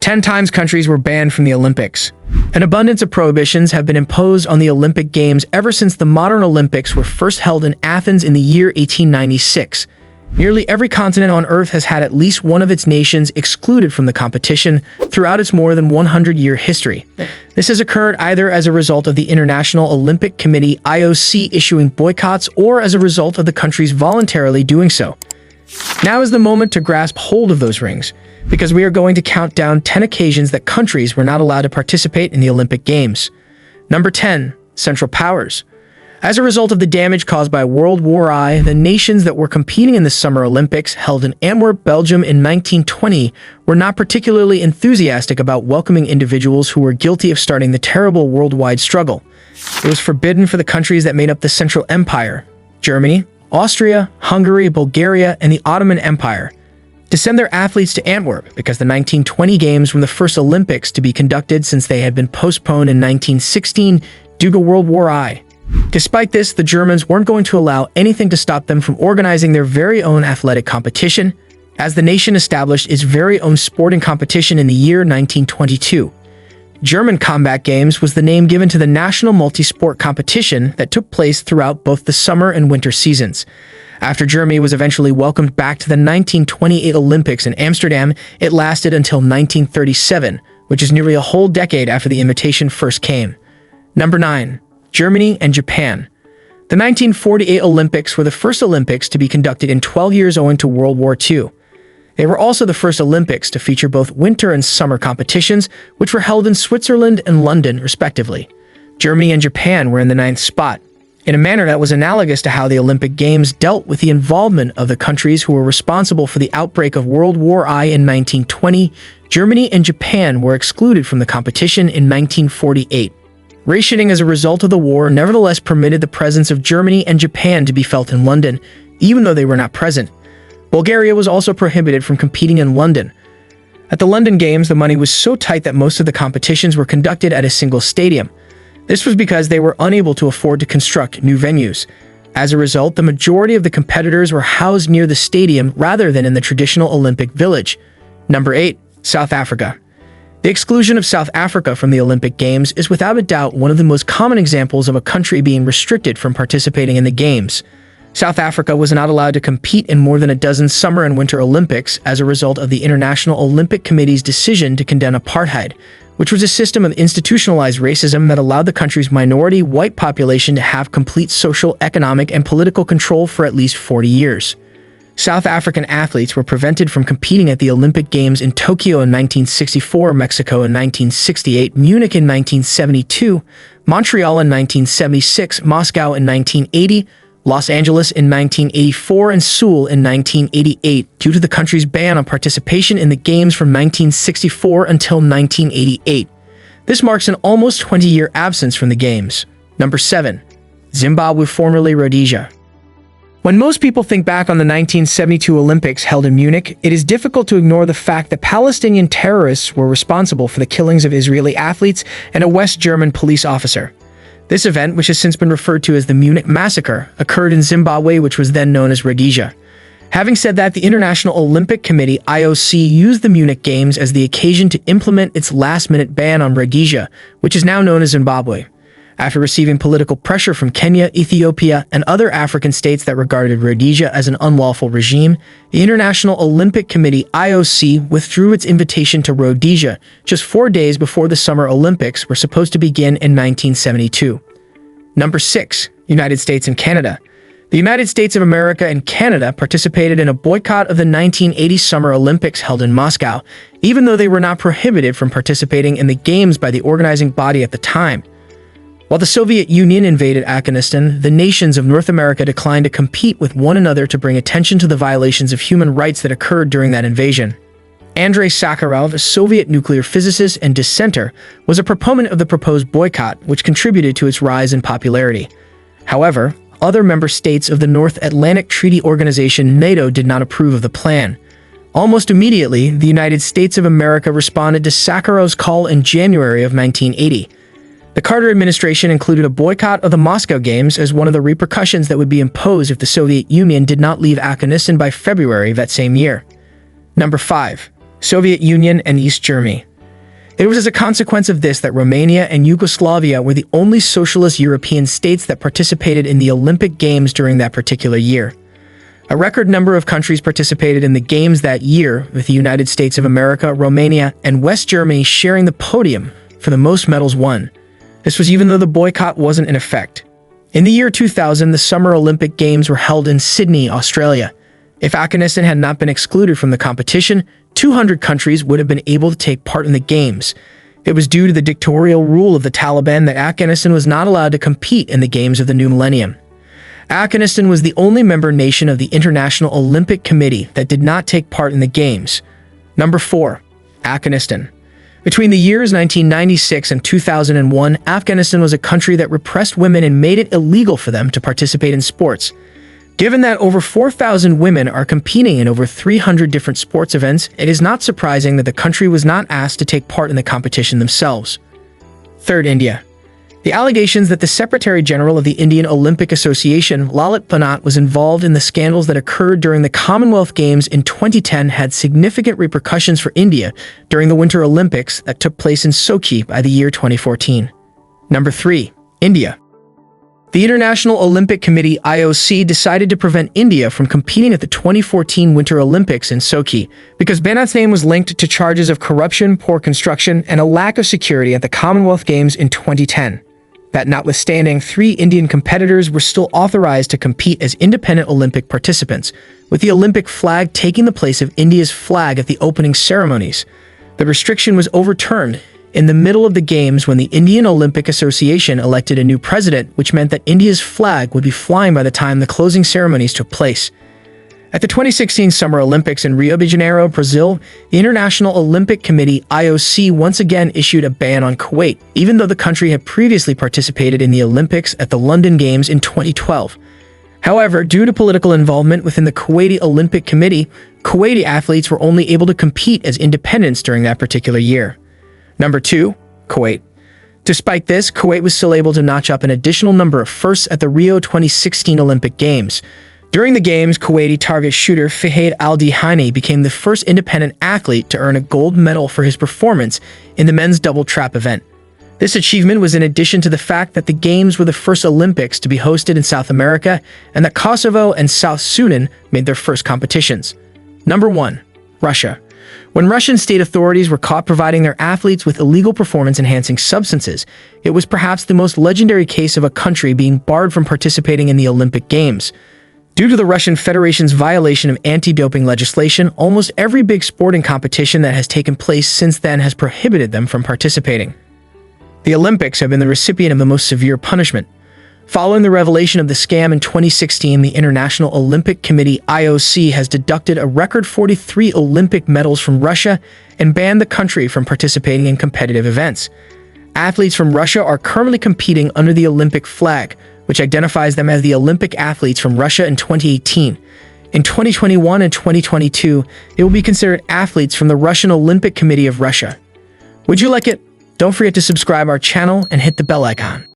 10 times countries were banned from the Olympics. An abundance of prohibitions have been imposed on the Olympic Games ever since the modern Olympics were first held in Athens in the year 1896. Nearly every continent on Earth has had at least one of its nations excluded from the competition throughout its more than 100-year history. This has occurred either as a result of the International Olympic Committee (IOC) issuing boycotts or as a result of the countries voluntarily doing so. Now is the moment to grasp hold of those rings, because we are going to count down 10 occasions that countries were not allowed to participate in the Olympic Games. Number 10. Central Powers. As a result of the damage caused by World War I, the nations that were competing in the Summer Olympics held in Antwerp, Belgium in 1920 were not particularly enthusiastic about welcoming individuals who were guilty of starting the terrible worldwide struggle. It was forbidden for the countries that made up the Central Empire, Germany, Austria, Hungary, Bulgaria, and the Ottoman Empire, to send their athletes to Antwerp because the 1920 Games were the first Olympics to be conducted since they had been postponed in 1916 due to World War I. Despite this, the Germans weren't going to allow anything to stop them from organizing their very own athletic competition, as the nation established its very own sporting competition in the year 1922. German Combat Games was the name given to the national multi-sport competition that took place throughout both the summer and winter seasons. After Germany was eventually welcomed back to the 1928 Olympics in Amsterdam, it lasted until 1937, which is nearly a whole decade after the invitation first came. Number 9. Germany and Japan. The 1948 Olympics were the first Olympics to be conducted in 12 years owing to World War II. They were also the first Olympics to feature both winter and summer competitions, which were held in Switzerland and London, respectively. Germany and Japan were in the 9th spot, in a manner that was analogous to how the Olympic Games dealt with the involvement of the countries who were responsible for the outbreak of World War I in 1920. Germany and Japan were excluded from the competition in 1948. Rationing as a result of the war nevertheless permitted the presence of Germany and Japan to be felt in London, even though they were not present. Bulgaria was also prohibited from competing in London. At the London Games, the money was so tight that most of the competitions were conducted at a single stadium. This was because they were unable to afford to construct new venues. As a result, the majority of the competitors were housed near the stadium rather than in the traditional Olympic village. Number 8. South Africa. The exclusion of South Africa from the Olympic Games is without a doubt one of the most common examples of a country being restricted from participating in the Games. South Africa was not allowed to compete in more than a dozen Summer and Winter Olympics as a result of the International Olympic Committee's decision to condemn apartheid, which was a system of institutionalized racism that allowed the country's minority white population to have complete social, economic, and political control for at least 40 years. South African athletes were prevented from competing at the Olympic Games in Tokyo in 1964, Mexico in 1968, Munich in 1972, Montreal in 1976, Moscow in 1980, Los Angeles in 1984, and Seoul in 1988 due to the country's ban on participation in the Games from 1964 until 1988. This marks an almost 20-year absence from the Games. Number 7. Zimbabwe, formerly Rhodesia. When most people think back on the 1972 Olympics held in Munich, it is difficult to ignore the fact that Palestinian terrorists were responsible for the killings of Israeli athletes and a West German police officer. This event, which has since been referred to as the Munich Massacre, occurred in Zimbabwe, which was then known as Rhodesia. Having said that, the International Olympic Committee (IOC) used the Munich Games as the occasion to implement its last-minute ban on Rhodesia, which is now known as Zimbabwe. After receiving political pressure from Kenya, Ethiopia, and other African states that regarded Rhodesia as an unlawful regime, the International Olympic Committee (IOC) withdrew its invitation to Rhodesia just 4 days before the Summer Olympics were supposed to begin in 1972. Number 6. United States and Canada. The United States of America and Canada participated in a boycott of the 1980 Summer Olympics held in Moscow, even though they were not prohibited from participating in the Games by the organizing body at the time. While the Soviet Union invaded Afghanistan, the nations of North America declined to compete with one another to bring attention to the violations of human rights that occurred during that invasion. Andrei Sakharov, a Soviet nuclear physicist and dissenter, was a proponent of the proposed boycott, which contributed to its rise in popularity. However, other member states of the North Atlantic Treaty Organization (NATO) did not approve of the plan. Almost immediately, the United States of America responded to Sakharov's call in January of 1980. The Carter administration included a boycott of the Moscow Games as one of the repercussions that would be imposed if the Soviet Union did not leave Afghanistan by February of that same year. Number 5. Soviet Union and East Germany. It was as a consequence of this that Romania and Yugoslavia were the only socialist European states that participated in the Olympic Games during that particular year. A record number of countries participated in the Games that year, with the United States of America, Romania, and West Germany sharing the podium for the most medals won. This was even though the boycott wasn't in effect. In the year 2000, the Summer Olympic Games were held in Sydney, Australia. If Afghanistan had not been excluded from the competition, 200 countries would have been able to take part in the Games. It was due to the dictatorial rule of the Taliban that Afghanistan was not allowed to compete in the Games of the new millennium. Afghanistan was the only member nation of the International Olympic Committee that did not take part in the Games. Number 4. Afghanistan. Between the years 1996 and 2001, Afghanistan was a country that repressed women and made it illegal for them to participate in sports. Given that over 4,000 women are competing in over 300 different sports events, it is not surprising that the country was not asked to take part in the competition themselves. 3rd, India. The allegations that the Secretary-General of the Indian Olympic Association, Lalit Phanat, was involved in the scandals that occurred during the Commonwealth Games in 2010 had significant repercussions for India during the Winter Olympics that took place in Sochi by the year 2014. Number 3. India. The International Olympic Committee (IOC) decided to prevent India from competing at the 2014 Winter Olympics in Sochi because Phanat's name was linked to charges of corruption, poor construction, and a lack of security at the Commonwealth Games in 2010. That notwithstanding, 3 Indian competitors were still authorized to compete as independent Olympic participants, with the Olympic flag taking the place of India's flag at the opening ceremonies. The restriction was overturned in the middle of the Games when the Indian Olympic Association elected a new president, which meant that India's flag would be flying by the time the closing ceremonies took place. At the 2016 Summer Olympics in Rio de Janeiro, Brazil, the International Olympic Committee (IOC) once again issued a ban on Kuwait, even though the country had previously participated in the Olympics at the London Games in 2012. However, due to political involvement within the Kuwaiti Olympic Committee, Kuwaiti athletes were only able to compete as independents during that particular year. Number 2. Kuwait. Despite this, Kuwait was still able to notch up an additional number of firsts at the Rio 2016 Olympic Games. During the Games, Kuwaiti target shooter Fahad Al-Dihani became the first independent athlete to earn a gold medal for his performance in the men's double trap event. This achievement was in addition to the fact that the Games were the first Olympics to be hosted in South America and that Kosovo and South Sudan made their first competitions. Number 1. Russia. When Russian state authorities were caught providing their athletes with illegal performance-enhancing substances, it was perhaps the most legendary case of a country being barred from participating in the Olympic Games. Due to the Russian Federation's violation of anti-doping legislation, almost every big sporting competition that has taken place since then has prohibited them from participating. The Olympics have been the recipient of the most severe punishment. Following the revelation of the scam in 2016, the International Olympic Committee (IOC) has deducted a record 43 Olympic medals from Russia and banned the country from participating in competitive events. Athletes from Russia are currently competing under the Olympic flag, which identifies them as the Olympic athletes from Russia in 2018. In 2021 and 2022, they will be considered athletes from the Russian Olympic Committee of Russia. Would you like it? Don't forget to subscribe our channel and hit the bell icon.